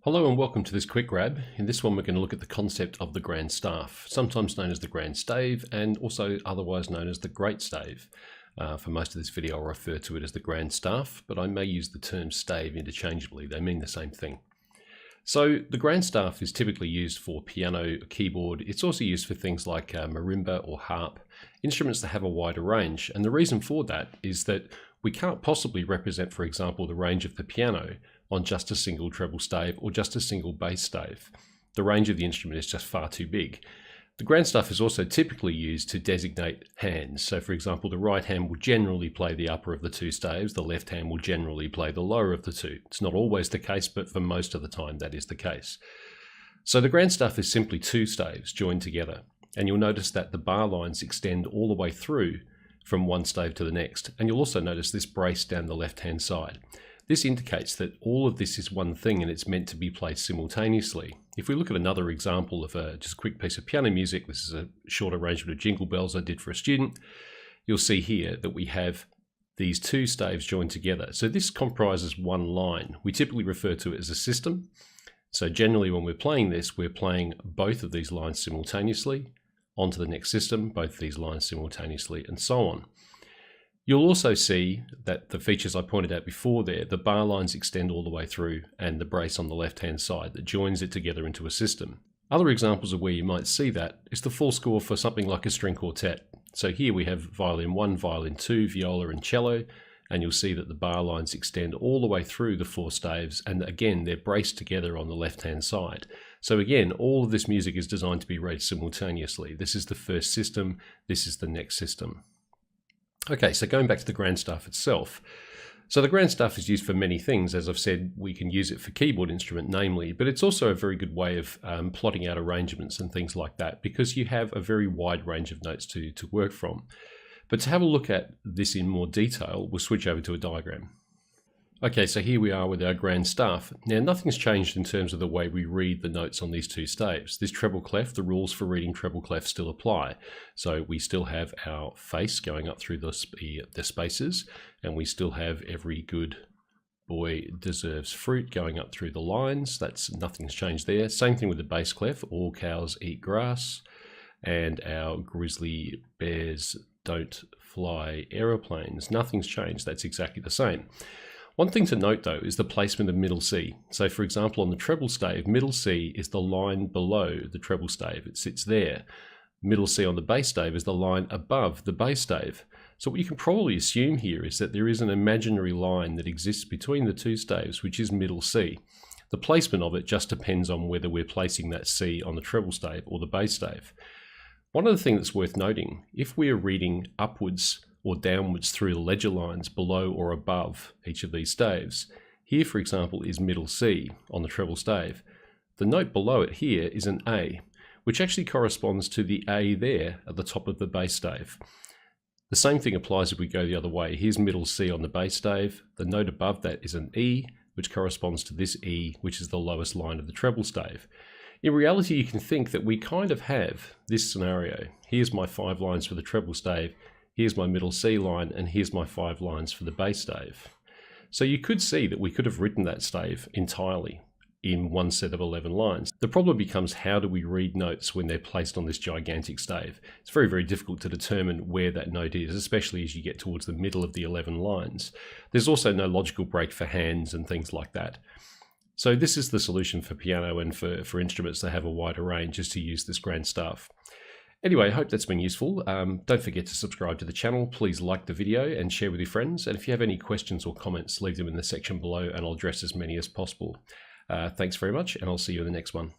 Hello and welcome to this quick grab. In this one we're going to look at the concept of the grand staff, sometimes known as the grand stave and also otherwise known as the great stave. For most of this video I'll refer to it as the grand staff, but I may use the term stave interchangeably. They mean the same thing. So the grand staff is typically used for piano, keyboard. It's also used for things like marimba or harp, instruments that have a wider range. And the reason for that is that we can't possibly represent, for example, the range of the piano on just a single treble stave or just a single bass stave. The range of the instrument is just far too big. The grand staff is also typically used to designate hands. So for example, the right hand will generally play the upper of the two staves, the left hand will generally play the lower of the two. It's not always the case, but for most of the time that is the case. So the grand staff is simply two staves joined together, and you'll notice that the bar lines extend all the way through from one stave to the next, and you'll also notice this brace down the left hand side. This indicates that all of this is one thing and it's meant to be played simultaneously. If we look at another example of just a quick piece of piano music, this is a short arrangement of Jingle Bells I did for a student, you'll see here that we have these two staves joined together. So this comprises one line. We typically refer to it as a system. So generally when we're playing this, we're playing both of these lines simultaneously onto the next system, both of these lines simultaneously, and so on. You'll also see that the features I pointed out before there, the bar lines extend all the way through and the brace on the left-hand side that joins it together into a system. Other examples of where you might see that is the full score for something like a string quartet. So here we have violin 1, violin 2, viola and cello, and you'll see that the bar lines extend all the way through the four staves, and again they're braced together on the left-hand side. So again, all of this music is designed to be read simultaneously. This is the first system, this is the next system. Okay, so going back to the grand staff itself. So the grand staff is used for many things. As I've said, we can use it for keyboard instrument namely, but it's also a very good way of plotting out arrangements and things like that, because you have a very wide range of notes to work from. But to have a look at this in more detail, we'll switch over to a diagram. Okay, so here we are with our grand staff. Now nothing's changed in terms of the way we read the notes on these two staves. This treble clef, the rules for reading treble clef still apply. So we still have our face going up through the spaces, and we still have every good boy deserves fruit going up through the lines. Nothing's changed there. Same thing with the bass clef, all cows eat grass, and our grizzly bears don't fly aeroplanes. Nothing's changed, that's exactly the same. One thing to note though is the placement of middle C. So for example on the treble stave, middle C is the line below the treble stave, it sits there. Middle C on the bass stave is the line above the bass stave. So what you can probably assume here is that there is an imaginary line that exists between the two staves, which is middle C. The placement of it just depends on whether we're placing that C on the treble stave or the bass stave. One other thing that's worth noting, if we are reading upwards or downwards through the ledger lines below or above each of these staves. Here, for example, is middle C on the treble stave. The note below it here is an A, which actually corresponds to the A there at the top of the bass stave. The same thing applies if we go the other way. Here's middle C on the bass stave. The note above that is an E, which corresponds to this E, which is the lowest line of the treble stave. In reality, you can think that we kind of have this scenario. Here's my 5 lines for the treble stave. Here's my middle C line, and here's my 5 lines for the bass stave. So you could see that we could have written that stave entirely in one set of 11 lines. The problem becomes, how do we read notes when they're placed on this gigantic stave? It's very, very difficult to determine where that note is, especially as you get towards the middle of the 11 lines. There's also no logical break for hands and things like that. So this is the solution for piano and for instruments that have a wider range, is to use this grand staff. Anyway, I hope that's been useful. Don't forget to subscribe to the channel. Please like the video and share with your friends. And if you have any questions or comments, leave them in the section below and I'll address as many as possible. Thanks very much, and I'll see you in the next one.